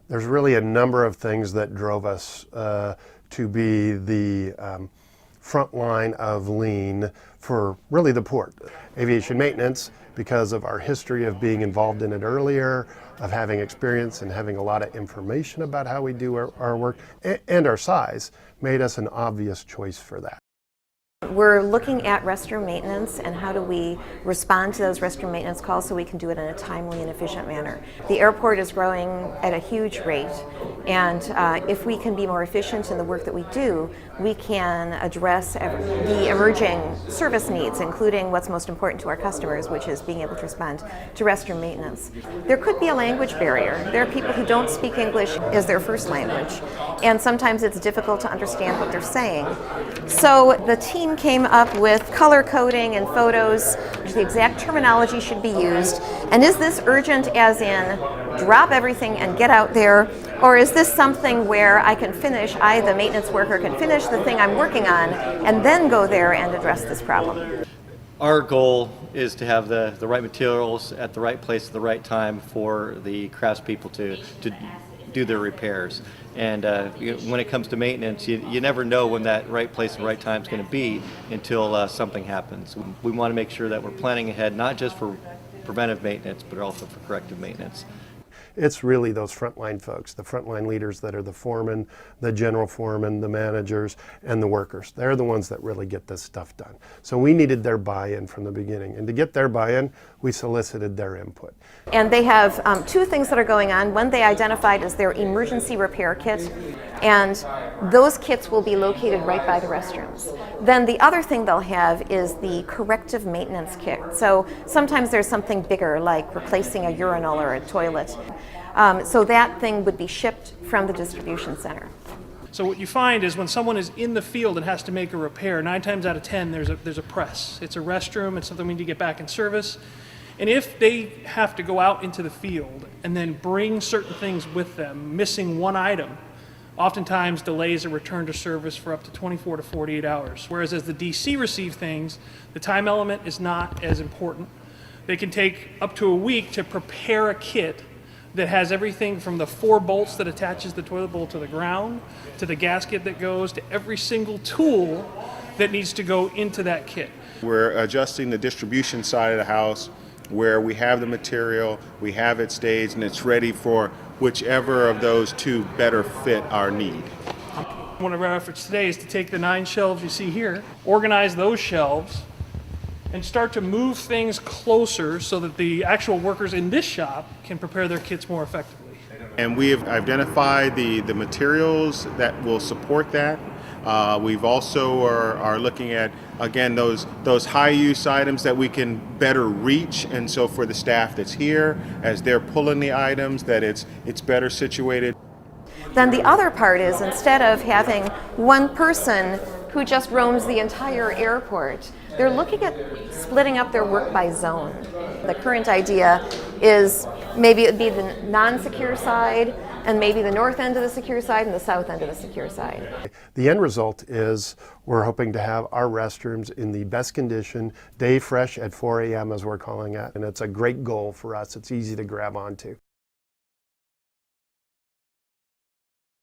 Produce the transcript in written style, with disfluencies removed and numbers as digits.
There's really a number of things that drove us to be the front line of lean for really the port. Aviation maintenance, because of our history of being involved in it earlier, of having experience and having a lot of information about how we do our work, and our size, made us an obvious choice for that. We're looking at restroom maintenance and how do we respond to those restroom maintenance calls so we can do it in a timely and efficient manner. The airport is growing at a huge rate, and if we can be more efficient in the work that we do, we can address the emerging service needs, including what's most important to our customers, which is being able to respond to restroom maintenance. There could be a language barrier. There are people who don't speak English as their first language, and sometimes it's difficult to understand what they're saying. So the team came up with color coding and photos. The exact terminology should be used. And is this urgent as in drop everything and get out there? Or is this something where I can finish, the maintenance worker, can finish the thing I'm working on and then go there and address this problem? Our goal is to have the right materials at the right place at the right time for the craftspeople to do their repairs. And when it comes to maintenance, you never know when that right place and right time is going to be until something happens. We want to make sure that we're planning ahead, not just for preventive maintenance, but also for corrective maintenance. It's really those frontline folks, the frontline leaders that are the foremen, the general foreman, the managers, and the workers. They're the ones that really get this stuff done. So we needed their buy-in from the beginning. And to get their buy-in, we solicited their input. And they have two things that are going on. One they identified as their emergency repair kit, and those kits will be located right by the restrooms. Then the other thing they'll have is the corrective maintenance kit. So sometimes there's something bigger, like replacing a urinal or a toilet. So that thing would be shipped from the distribution center. So what you find is when someone is in the field and has to make a repair, 9 times out of 10 there's a press. It's a restroom, it's something we need to get back in service. And if they have to go out into the field and then bring certain things with them, missing one item, oftentimes delays a return to service for up to 24 to 48 hours. Whereas as the DC receive things, the time element is not as important. They can take up to a week to prepare a kit that has everything from the 4 bolts that attaches the toilet bowl to the ground, to the gasket that goes, to every single tool that needs to go into that kit. We're adjusting the distribution side of the house where we have the material, we have it staged, and it's ready for whichever of those two better fit our need. One of our efforts today is to take the 9 shelves you see here, organize those shelves, and start to move things closer so that the actual workers in this shop can prepare their kits more effectively. And we have identified the materials that will support that. We've also are looking at, again, those high use items that we can better reach, and so for the staff that's here, as they're pulling the items, that it's better situated. Then the other part is, instead of having one person who just roams the entire airport, they're looking at splitting up their work by zone. The current idea is maybe it'd be the non-secure side, and maybe the north end of the secure side and the south end of the secure side. The end result is we're hoping to have our restrooms in the best condition, day fresh at 4 a.m. as we're calling it, and it's a great goal for us. It's easy to grab onto.